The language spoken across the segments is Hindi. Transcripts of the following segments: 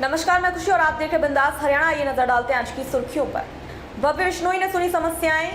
नमस्कार, मैं खुशी और आप देख रहे बिंदास हरियाणा। ये नजर डालते हैं आज की सुर्खियों पर। भव्य बिश्नोई ने सुनी समस्याएं,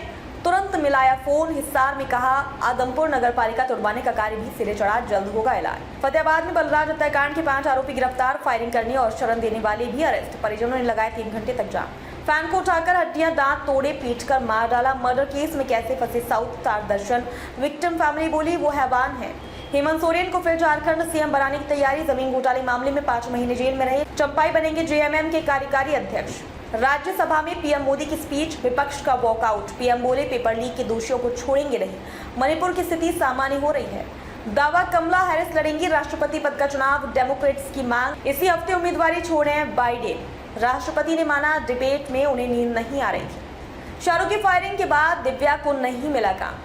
तुरंत मिलाया फोन। हिसार में कहा आदमपुर नगर पालिका तुड़वाने का कार्य भी सिरे चढ़ा, जल्द होगा ऐलान। फतेहाबाद में बलराज हत्याकांड के 5 आरोपी गिरफ्तार, फायरिंग करने और शरण देने वाले भी अरेस्ट। परिजनों ने लगाए 3 घंटे तक जाम। फैन को उठाकर हड्डियां दांत तोड़े, पीटकर मार डाला। मर्डर केस में कैसे फंसे साउथ स्टार दर्शन, विक्टिम फैमिली बोली वो हैवान है। हेमंत सोरेन को फिर झारखंड सीएम बनाने की तैयारी। जमीन घोटाले मामले में 5 महीने जेल में रहे चंपाई बनेंगे जेएमएम के कार्यकारी अध्यक्ष। राज्यसभा में पीएम मोदी की स्पीच, विपक्ष का वॉकआउट। पीएम बोले पेपर लीक के दोषियों को छोड़ेंगे नहीं। मणिपुर की स्थिति सामान्य हो रही है। दावा कमला हैरिस लड़ेंगी राष्ट्रपति पद का चुनाव, डेमोक्रेट्स की मांग। इसी हफ्ते उम्मीदवारी छोड़े बाइडेन। राष्ट्रपति ने माना डिबेट में उन्हें नींद नहीं आ रही थी। शाहरुख की फायरिंग के बाद दिव्या को नहीं मिला काम।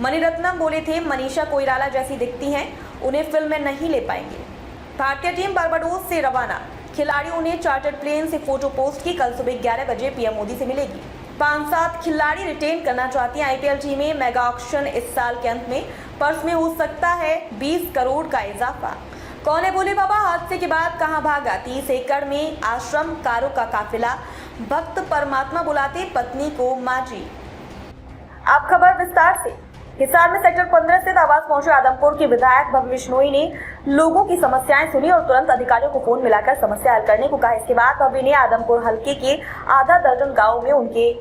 मणिरत्नम बोले थे मनीषा कोइराला जैसी दिखती हैं, उन्हें फिल्म में नहीं ले पाएंगे। भारतीय टीम बारबाडोस से रवाना। खिलाड़ियों ने चार्टर्ड प्लेन से फोटो पोस्ट की। कल सुबह 11 बजे पीएम मोदी से मिलेगी। 5-7 खिलाड़ी रिटेन करना चाहती हैं आईपीएल टीमें। मेगा ऑक्शन इस साल के अंत में। पर्स में हो सकता है 20 करोड़ का इजाफा। कौन है भोले बाबा, हादसे के बाद कहां भागा। 30 एकड़ में आश्रम, कारों का काफिला। भक्त परमात्मा बुलाते पत्नी को माँ जी। अब खबर विस्तार से। हिसार में सेक्टर 15 स्थित आवास पहुंचे आदमपुर के विधायक भव्य बिश्नोई ने लोगों की समस्याएं सुनी और तुरंत अधिकारियों को फोन मिलाकर समस्या हल करने को कहा। इसके बाद भव्य ने आदमपुर हलके के आधा दर्जन गांवों में उनके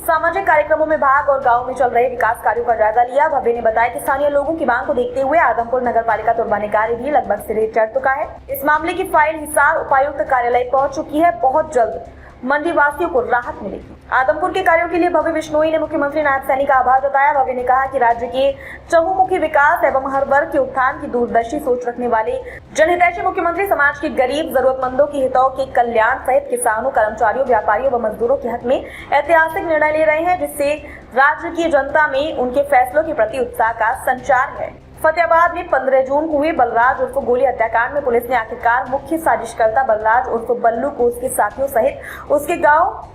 सामाजिक कार्यक्रमों में भाग और गांव में चल रहे विकास कार्यों का जायजा लिया। भव्य ने बताया कि स्थानीय लोगों की मांग को देखते हुए आदमपुर नगर पालिका तुड़वाने कार्य भी लगभग सिरे चढ़ चुका है। इस मामले की फाइल हिसार उपायुक्त कार्यालय पहुंच चुकी है। बहुत जल्द मंडी वासियों को राहत मिलेगी। आदमपुर के कार्यों के लिए भव्य बिश्नोई ने मुख्यमंत्री नायब सैनी का आभार जताया। भव्य ने कहा कि राज्य के चहुमुखी विकास एवं हर वर्ग के उत्थान की दूरदर्शी सोच रखने वाले जनहितैषी मुख्यमंत्री समाज के गरीब जरूरतमंदों के हितों के कल्याण सहित किसानों, कर्मचारियों, व्यापारियों व मजदूरों के हक में ऐतिहासिक निर्णय ले रहे हैं, जिससे राज्य की जनता में उनके फैसलों के प्रति उत्साह का संचार है। फतेहाबाद में 15 जून को हुए बलराज उर्फ गोली हत्याकांड में पुलिस ने आखिरकार मुख्य साजिशकर्ता बलराज उर्फ बल्लू को उसके साथियों सहित उसके गांव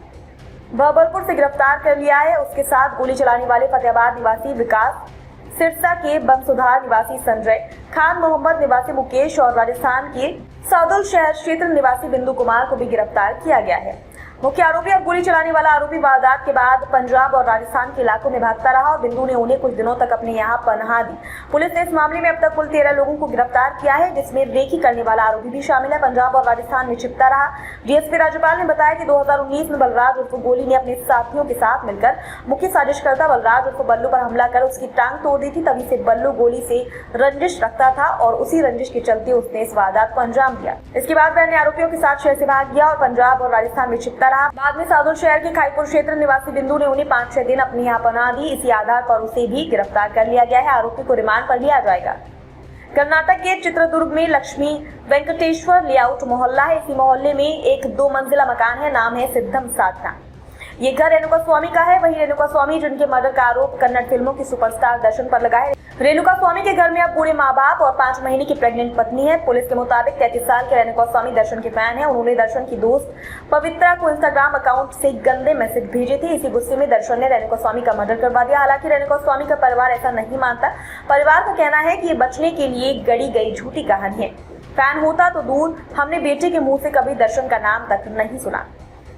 बबलपुर से गिरफ्तार कर लिया है। उसके साथ गोली चलाने वाले फतेहाबाद निवासी विकास, सिरसा के बंसुधार निवासी संजय, खान मोहम्मद निवासी मुकेश और राजस्थान के सौदल शहर क्षेत्र निवासी बिंदु कुमार को भी गिरफ्तार किया गया है। मुख्य आरोपी और गोली चलाने वाला आरोपी वारदात के बाद पंजाब और राजस्थान के इलाकों में भागता रहा और बिंदु ने उन्हें कुछ दिनों तक अपने यहाँ पनाह दी। पुलिस ने इस मामले में अब तक कुल 13 लोगों को गिरफ्तार किया है, जिसमें रेकी करने वाला आरोपी भी शामिल है। पंजाब और राजस्थान में छिपता रहा। डीएसपी राज्यपाल ने बताया कि 2019 में बलराज उर्फ गोली ने अपने साथियों के साथ मिलकर मुख्य साजिशकर्ता बलराज उर्फ बल्लू पर हमला कर उसकी टांग तोड़ दी थी। तभी से बल्लू गोली से रंजिश रखता था और उसी रंजिश के चलते उसने इस वारदात को अंजाम दिया। इसके बाद वह अन्य आरोपियों के साथ शहर से भाग गया और पंजाब और राजस्थान में छिपता रहा। बाद में सादुल शहर के खाईपुर क्षेत्र निवासी बिंदु ने उन्हें 5-6 दिन अपने यहाँ पनाह दी। इसी आधार पर उसे भी गिरफ्तार कर लिया गया है। आरोपी को रिमांड पर लिया जाएगा। कर्नाटक के चित्रदुर्ग में लक्ष्मी वेंकटेश्वर लेआउट मोहल्ला है। इसी मोहल्ले में एक 2 मंजिला मकान है, नाम है सिद्धम साधना। ये घर रेणुका स्वामी का है। वही रेणुका स्वामी जिनके मर्डर का आरोप कन्नड़ फिल्मों की सुपरस्टार दर्शन पर लगा है। रेणुका स्वामी के घर में अब बूढ़े माँ बाप और 5 महीने की प्रेग्नेंट पत्नी है। पुलिस के मुताबिक 33 साल के रेणुका स्वामी दर्शन के फैन हैं। उन्होंने दर्शन की दोस्त पवित्रा को इंस्टाग्राम अकाउंट से गंदे मैसेज भेजे थे। इसी गुस्से में दर्शन ने रेणुका स्वामी का मर्डर करवा दिया। हालांकि रेणुका स्वामी का परिवार ऐसा नहीं मानता। परिवार का कहना है कि ये बचने के लिए गढ़ी गई झूठी कहानी है। फैन होता तो दूर, हमने बेटे के मुंह से कभी दर्शन का नाम तक नहीं सुना।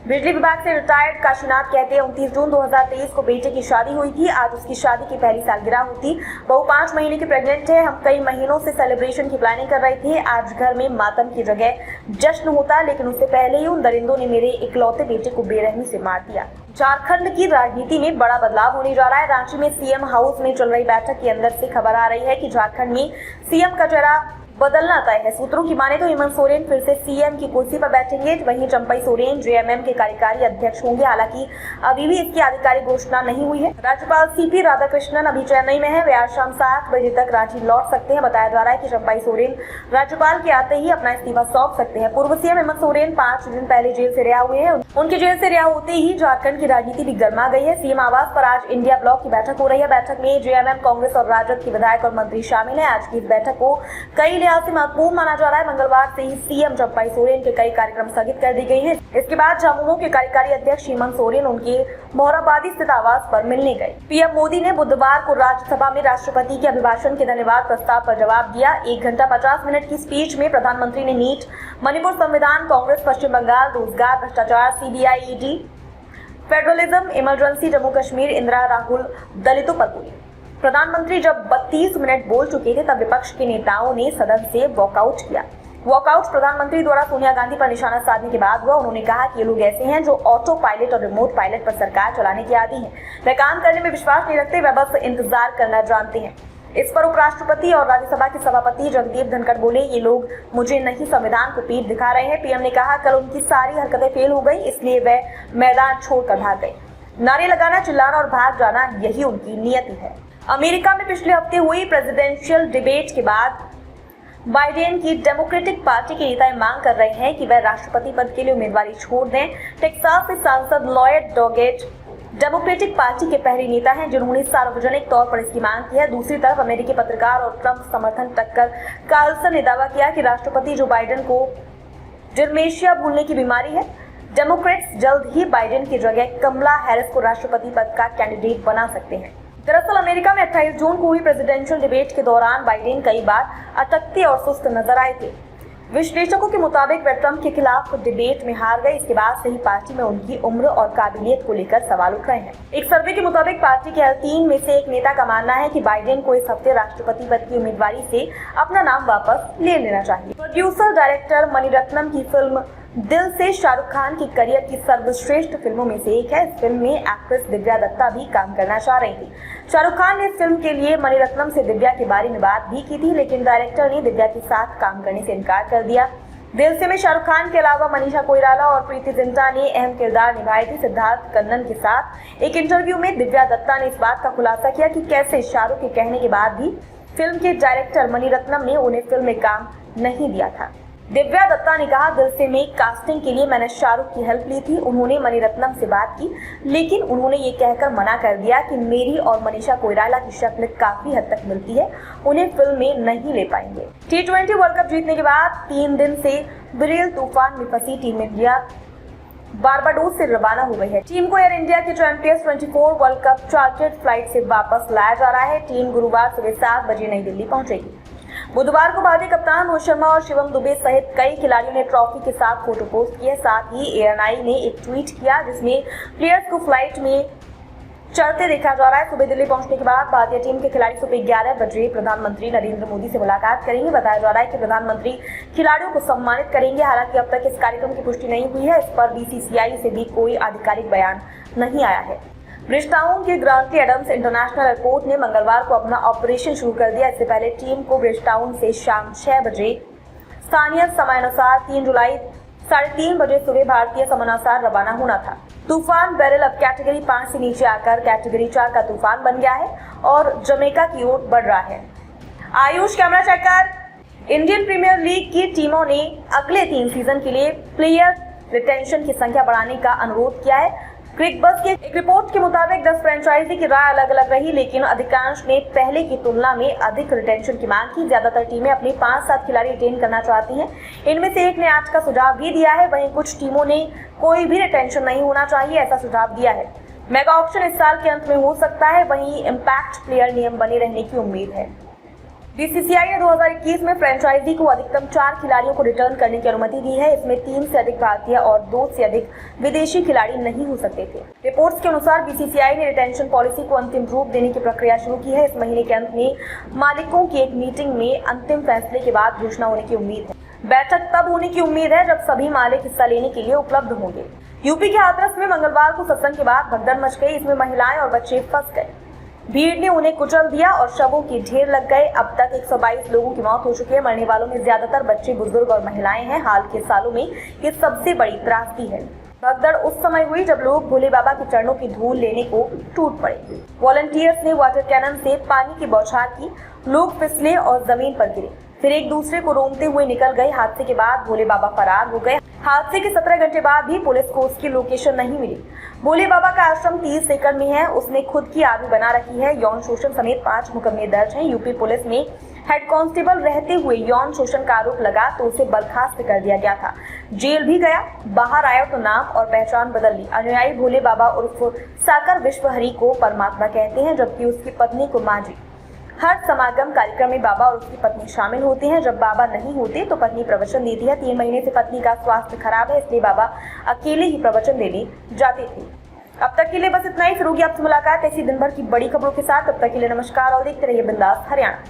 बिजली विभाग से रिटायर्ड काशीनाथ कहते हैं 29 जून 2023 को बेटे की शादी हुई थी। आज उसकी शादी की पहली सालगिरह होती। बहू 5 महीने की प्रेग्नेंट है। हम कई महीनों से सेलिब्रेशन की प्लानिंग कर रहे थे। आज घर में मातम की जगह जश्न होता, लेकिन उससे पहले ही उन दरिंदों ने मेरे इकलौते बेटे को बेरहमी से मार दिया। झारखंड की राजनीति में बड़ा बदलाव होने जा रहा है। रांची में सीएम हाउस में चल रही बैठक के अंदर से खबर आ रही है कि झारखंड में सीएम का चेहरा बदलना तय है। सूत्रों की माने तो हेमंत सोरेन फिर से सीएम की कुर्सी पर बैठेंगे। वहीं चंपाई सोरेन जेएमएम के कार्यकारी अध्यक्ष होंगे। हालांकि अभी भी इसकी आधिकारिक घोषणा नहीं हुई है। राज्यपाल सीपी राधाकृष्णन अभी चेन्नई में है। वे आज शाम 7 बजे तक रांची लौट सकते हैं। बताया जा रहा है कि चंपाई सोरेन राज्यपाल के आते ही अपना इस्तीफा सौंप सकते हैं। पूर्व सीएम हेमंत सोरेन 5 दिन पहले जेल से रिहा हुए हैं। उनके जेल से रिहा होते ही झारखंड की राजनीति भी गर्मा गई है। सीएम आवास पर आज इंडिया ब्लॉक की बैठक हो रही है। बैठक में जेएमएम, कांग्रेस और राजद के विधायक और मंत्री शामिल है। आज की इस बैठक को कई लिहाज से महत्वपूर्ण माना जा रहा है। मंगलवार से ही सीएम चंपाई सोरेन के कई कार्यक्रम स्थगित कर दी गए हैं। इसके बाद झामुमो के कार्यकारी अध्यक्ष हेमंत सोरेन उनके मोहराबादी स्थित आवास पर मिलने गए। पीएम मोदी ने बुधवार को राज्यसभा में राष्ट्रपति के अभिभाषण के धन्यवाद प्रस्ताव पर जवाब दिया। 1 घंटा 50 मिनट की स्पीच में प्रधानमंत्री ने नीट, मणिपुर संविधान, कांग्रेस, पश्चिम बंगाल, रोजगार, भ्रष्टाचार, CBI, ED, federalism, emergency, Jammu Kashmir, Indira, Rahul, दलितों पर बोले। प्रधानमंत्री जब 32 मिनट बोल चुके थे तब विपक्ष के नेताओं ने सदन से वॉकआउट किया। वॉकआउट प्रधानमंत्री द्वारा सोनिया गांधी पर निशाना साधने के बाद हुआ। उन्होंने कहा कि ये लोग ऐसे हैं जो ऑटो पायलट और रिमोट पायलट पर सरकार चलाने के आदी हैं। वे काम करने में विश्वास नहीं रखते, वे बस इंतजार करना जानते हैं। इस पर उपराष्ट्रपति और राज्यसभा के सभापति जगदीप धनखड़ बोले, ये लोग मुझे नहीं संविधान को पीठ दिखा रहे हैं। पीएम ने कहा कल उनकी सारी हरकतें फेल हो गई, इसलिए वे मैदान छोड़कर भाग गए। नारे लगाना, चिल्लाना और भाग जाना, यही उनकी नियति है। अमेरिका में पिछले हफ्ते हुई प्रेसिडेंशियल डिबेट के बाद बाइडेन की डेमोक्रेटिक पार्टी के नेता मांग कर रहे हैं कि वह राष्ट्रपति पद के लिए उम्मीदवारी छोड़ दें। टेक्सास से सांसद लॉयड डॉगेट डेमोक्रेटिक पार्टी के पहले नेता हैं जिन्होंने सार्वजनिक तौर पर इसकी मांग की है। दूसरी तरफ अमेरिकी पत्रकार और ट्रंप समर्थन टक्कर कार्लसन ने दावा किया कि राष्ट्रपति जो बाइडेन को डिमेंशिया भूलने की बीमारी है। डेमोक्रेट्स जल्द ही बाइडेन की जगह कमला हैरिस को राष्ट्रपति पद का कैंडिडेट बना सकते हैं। दरअसल अमेरिका में 28 जून को हुई प्रेसिडेंशियल डिबेट के दौरान बाइडेन कई बार अटकते और सुस्त नजर आए थे। विश्लेषकों के मुताबिक वे ट्रंप के खिलाफ डिबेट में हार गए। इसके बाद से ही पार्टी में उनकी उम्र और काबिलियत को लेकर सवाल उठ रहे हैं। एक सर्वे के मुताबिक पार्टी के हर 3 में से एक नेता का मानना है कि बाइडेन को इस हफ्ते राष्ट्रपति पद की उम्मीदवारी से अपना नाम वापस ले लेना चाहिए। प्रोड्यूसर डायरेक्टर मणिरत्नम की फिल्म दिल से शाहरुख खान की करियर की सर्वश्रेष्ठ फिल्मों में से एक है। इस फिल्म में एक्ट्रेस दिव्या दत्ता भी काम करना चाह रही थी। शाहरुख खान ने इस फिल्म के लिए मणिरत्नम से दिव्या के बारे में बात भी की थी, लेकिन डायरेक्टर ने दिव्या के साथ काम करने से इनकार कर दिया। दिल से में शाहरुख खान के अलावा मनीषा कोइराला और प्रीति जिंटा ने अहम किरदार निभाए थे। सिद्धार्थ कन्नन के साथ एक इंटरव्यू में दिव्या दत्ता ने इस बात का खुलासा किया कि कैसे शाहरुख के कहने के बाद भी फिल्म के डायरेक्टर मणिरत्नम ने उन्हें फिल्म में काम नहीं दिया था। दिव्या दत्ता ने कहा, दिल से में कास्टिंग के लिए मैंने शाहरुख की हेल्प ली थी। उन्होंने मणिरत्नम से बात की, लेकिन उन्होंने ये कहकर मना कर दिया कि मेरी और मनीषा कोइराला की शक्ल काफी हद तक मिलती है, उन्हें फिल्म में नहीं ले पाएंगे। T20 वर्ल्ड कप जीतने के बाद 3 दिन से बिरेल तूफान में फंसी टीम इंडिया बारबाडोस से रवाना हो गई है। टीम को एयर इंडिया के champions 24 world cup chartered flight से वापस लाया जा रहा है। टीम गुरुवार सुबह 7 बजे नई दिल्ली पहुंचेगी। बुधवार को भारतीय कप्तान रोहित शर्मा और शिवम दुबे सहित कई खिलाड़ियों ने ट्रॉफी के साथ फोटो पोस्ट किए। साथ ही एयरलाइन ने एक ट्वीट किया जिसमें प्लेयर्स को फ्लाइट में चढ़ते देखा जा रहा है। सुबह दिल्ली पहुंचने के बाद भारतीय टीम के खिलाड़ी सुबह 11 बजे प्रधानमंत्री नरेंद्र मोदी से मुलाकात करेंगे। बताया जा रहा है कि प्रधानमंत्री खिलाड़ियों को सम्मानित करेंगे। हालांकि अब तक इस कार्यक्रम की पुष्टि नहीं हुई है। इस पर बीसीसीआई से भी कोई आधिकारिक बयान नहीं आया है। ब्रिजटाउन के ग्रांटी एडम्स इंटरनेशनल एयरपोर्ट ने मंगलवार को अपना ऑपरेशन शुरू कर दिया। इससे पहले टीम को ब्रिजटाउन से शाम 6 बजे स्थानीय समयानुसार 3 जुलाई 3:30 बजे सुबह भारतीय समयानुसार रवाना होना था। तूफान बेरिल अब कैटेगरी 5 से नीचे आकर कैटेगरी 4 का तूफान बन गया है और जमैका की ओर बढ़ रहा है। Ayush camera checker. Indian Premier League की टीमों ने अगले 3 सीजन के लिए प्लेयर रिटेंशन की संख्या बढ़ाने का अनुरोध किया है। क्रिकबज़ की एक रिपोर्ट के मुताबिक 10 फ्रेंचाइजी की राय अलग अलग रही, लेकिन अधिकांश ने पहले की तुलना में अधिक रिटेंशन की मांग की। ज्यादातर टीमें अपने 5-7 खिलाड़ी रिटेन करना चाहती हैं। इनमें से एक ने 8 का सुझाव भी दिया है। वहीं कुछ टीमों ने कोई भी रिटेंशन नहीं होना चाहिए ऐसा सुझाव दिया है। मेगा ऑक्शन इस साल के अंत में हो सकता है। वहीं इम्पैक्ट प्लेयर नियम बने रहने की उम्मीद है। बीसीसीआई ने 2021 में फ्रेंचाइजी को अधिकतम 4 खिलाड़ियों को रिटर्न करने की अनुमति दी है। इसमें 3 से अधिक भारतीय और 2 से अधिक विदेशी खिलाड़ी नहीं हो सकते थे। रिपोर्ट्स के अनुसार बीसीसीआई ने रिटेंशन पॉलिसी को अंतिम रूप देने की प्रक्रिया शुरू की है। इस महीने के अंत में मालिकों की एक मीटिंग में अंतिम फैसले के बाद घोषणा होने की उम्मीद है। बैठक तब होने की उम्मीद है जब सभी मालिक हिस्सा लेने के लिए उपलब्ध होंगे। यूपी के हाथरस में मंगलवार को सत्संग के बाद भगदड़ मच गई। इसमें महिलाएं और बच्चे फंस गए। भीड़ ने उन्हें कुचल दिया और शवों की ढेर लग गए। अब तक 122 लोगों की मौत हो चुकी है। मरने वालों में ज्यादातर बच्चे, बुजुर्ग और महिलाएं हैं। हाल के सालों में ये सबसे बड़ी त्रासदी है। भगदड़ उस समय हुई जब लोग भोले बाबा के चरणों की धूल लेने को टूट पड़े। वॉलंटियर्स ने वाटर कैनन से पानी की बौछार की। लोग फिसले और जमीन पर गिरे, फिर एक दूसरे को रोकते हुए निकल गए। हादसे के बाद भोले बाबा फरार हो गए। हादसे के 17 घंटे बाद भी पुलिस को उसकी लोकेशन नहीं मिली। भोले बाबा का आश्रम 30 एकड़ में है। उसने खुद की आर्मी बना रखी है। यौन शोषण समेत 5 मुकदमे दर्ज हैं। यूपी पुलिस में हेड कांस्टेबल रहते हुए यौन शोषण का आरोप लगा तो उसे बर्खास्त कर दिया गया था। जेल भी गया, बाहर आया तो नाम और पहचान बदल ली। अनुयायी भोले बाबा उर्फ साकर विश्वहरि को परमात्मा कहते हैं, जबकि उसकी पत्नी को मां जी। हर समागम कार्यक्रम में बाबा और उसकी पत्नी शामिल होते हैं। जब बाबा नहीं होते तो पत्नी प्रवचन देती है। 3 महीने से पत्नी का स्वास्थ्य खराब है, इसलिए बाबा अकेले ही प्रवचन देने जाते थे। अब तक के लिए बस इतना ही। फिर होगी आपसे मुलाकात ऐसी दिन भर की बड़ी खबरों के साथ। तब तक के लिए नमस्कार और देखते रहिए बिंदास हरियाणा।